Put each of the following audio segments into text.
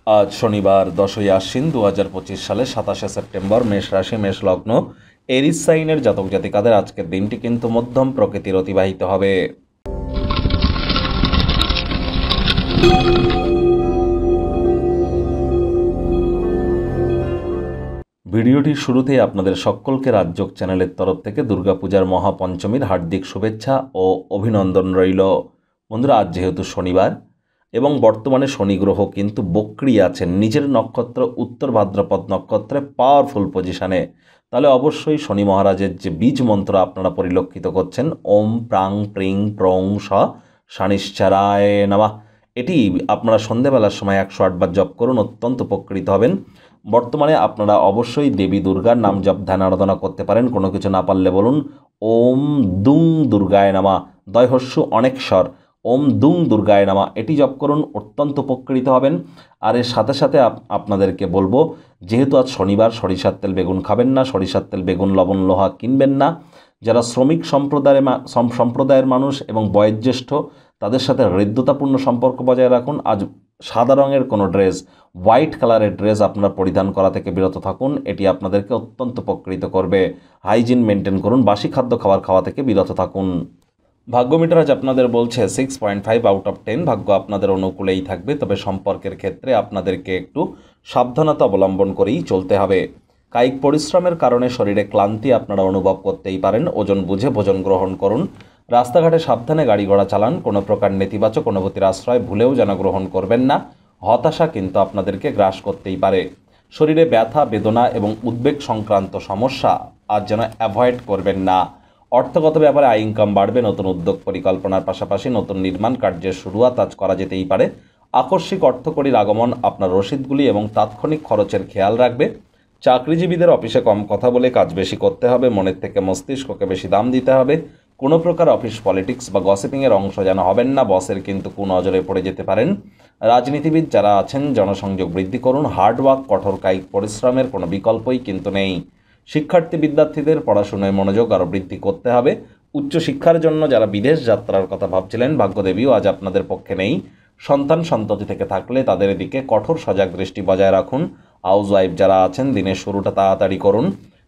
আজ শনিবার 10ই আশ্বিন 2025 সালে 27শে সেপ্টেম্বর। মেষ রাশি, মেষ লগ্ন, এরিস সাইনের জাতক জাতিকাদের আজকের দিনটি কিন্তু মধ্যম প্রকৃতির অতিবাহিত হবে। ভিডিওটির শুরুতেই আপনাদের সকলকে রাজযোগ চ্যানেলের তরফ থেকে দুর্গাপূজার মহাপঞ্চমীর হার্দিক শুভেচ্ছা ও অভিনন্দন রইল। বন্ধুরা, আজ যেহেতু শনিবার এবং বর্তমানে শনি গ্রহ কিন্তু বক্রি আছেন নিজের নক্ষত্র উত্তর ভাদ্রপদ নক্ষত্রে পাওয়ারফুল পজিশনে, তাহলে অবশ্যই শনি মহারাজের যে বীজ মন্ত্র আপনারা পরিলক্ষিত করছেন, ওম প্রাং প্রিং প্রং স শনিশ্চরায় নমঃ, এটি আপনারা সন্ধেবেলার সময় 108 বার জপ করুন, অত্যন্ত উপকৃত হবেন। বর্তমানে আপনারা অবশ্যই দেবী দুর্গার নাম জপ ধ্যান আরাধনা করতে পারেন। কোনো কিছু না পারলে বলুন ওম দুং দুর্গায় নমঃ, দয়হস্যু অনেকস্বর, ওম দুং দুর্গায় নমঃ, এটি জপ করুন, অত্যন্ত উপকৃত হবেন। আর এর সাথে সাথে আপনাদেরকে বলবো, যেহেতু আজ শনিবার, সরিষার তেল বেগুন খাবেন না, সরিষার তেল বেগুন লবণ লোহা কিনবেন না। যারা শ্রমিক সম্প্রদায়ের মানুষ এবং বয়োজ্যেষ্ঠ, তাদের সাথে হৃদ্যতাপূর্ণ সম্পর্ক বজায় রাখুন। আজ সাদা রঙের কোনো ড্রেস, হোয়াইট কালারের ড্রেস আপনারা পরিধান করা থেকে বিরত থাকুন, এটি আপনাদেরকে অত্যন্ত উপকৃত করবে। হাইজিন মেনটেন করুন, বাসি খাদ্য খাওয়া থেকে বিরত থাকুন। ভাগ্য মিটার আজ আপনাদের বলছে 6.5 আউট অফ 10, ভাগ্য আপনাদের অনুকূলেই থাকবে, তবে সম্পর্কের ক্ষেত্রে আপনাদেরকে একটু সাবধানতা অবলম্বন করেই চলতে হবে। কায়িক পরিশ্রমের কারণে শরীরে ক্লান্তি আপনারা অনুভব করতেই পারেন, ওজন বুঝে ভোজন গ্রহণ করুন। রাস্তাঘাটে সাবধানে গাড়ি ঘোড়া চালান, কোনো প্রকার নেতিবাচক অনুভূতির আশ্রয় ভুলেও যেন গ্রহণ করবেন না। হতাশা কিন্তু আপনাদেরকে গ্রাস করতেই পারে। শরীরে ব্যথা বেদনা এবং উদ্বেগ সংক্রান্ত সমস্যা আজ যেন অ্যাভয়েড করবেন না। অর্থগত ব্যাপারে আয় ইনকাম বাড়বে, নতুন উদ্যোগ পরিকল্পনার পাশাপাশি নতুন নির্মাণ কার্যের শুরুয়াত আজ করা যেতেই পারে। আকস্মিক অর্থকরীর আগমন আপনার রসিদগুলি এবং তাৎক্ষণিক খরচের খেয়াল রাখবে। চাকরিজীবীদের অফিসে কম কথা বলে কাজ বেশি করতে হবে, মনের থেকে মস্তিষ্ককে বেশি দাম দিতে হবে। কোনো প্রকার অফিস পলিটিক্স বা গসিপিংয়ের অংশ যেন হবেন না, বসের কিন্তু কুনজরে পড়ে যেতে পারেন। রাজনীতিবিদ যারা আছেন, জনসংযোগ বৃদ্ধি করুন। হার্ডওয়ার্ক, কঠোর কায়িক পরিশ্রমের কোনো বিকল্পই কিন্তু নেই। শিক্ষার্থী বিদ্যার্থীদের পড়াশোনায় মনোযোগ আরও বৃদ্ধি করতে হবে। উচ্চশিক্ষার জন্য যারা বিদেশ যাত্রার কথা ভাবছিলেন, ভাগ্যদেবীও আজ আপনাদের পক্ষে নেই। সন্তান সন্ততি থেকে থাকলে তাদের দিকে কঠোর সজাগ দৃষ্টি বজায় রাখুন। হাউস ওয়াইফ যারা আছেন, দিনের শুরুটা তাড়াতাড়ি করুন।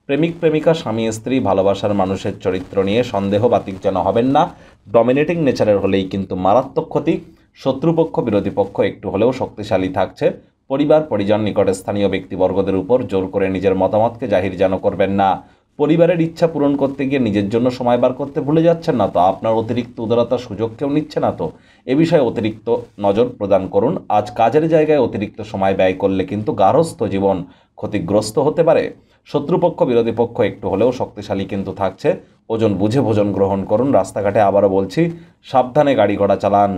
প্রেমিক প্রেমিকা, স্বামী স্ত্রী, ভালোবাসার মানুষের চরিত্র নিয়ে সন্দেহ বাতিক যেন হবেন না। ডমিনেটিং নেচারের হলেই কিন্তু মারাত্মক ক্ষতি। শত্রুপক্ষ বিরোধী পক্ষ একটু হলেও শক্তিশালী থাকছে। পরিবার পরিজন নিকটে স্থানীয় ব্যক্তিবর্গদের উপর জোর করে নিজের মতামতকে জাহির যেন করবেন না। পরিবারের ইচ্ছা পূরণ করতে গিয়ে নিজের জন্য সময় বার করতে ভুলে যাচ্ছেন না তো? আপনার অতিরিক্ত উদারতার সুযোগ কেউ নিচ্ছে না তো? এ বিষয়ে অতিরিক্ত নজর প্রদান করুন। আজ কাজের জায়গায় অতিরিক্ত সময় ব্যয় করলে কিন্তু গার্হস্থ্য জীবন ক্ষতিগ্রস্ত হতে পারে। শত্রুপক্ষ বিরোধী পক্ষ একটু হলেও শক্তিশালী কিন্তু থাকছে। ওজন বুঝে ভোজন গ্রহণ করুন। রাস্তাঘাটে আবারও বলছি, সাবধানে গাড়ি ঘোড়া চালান।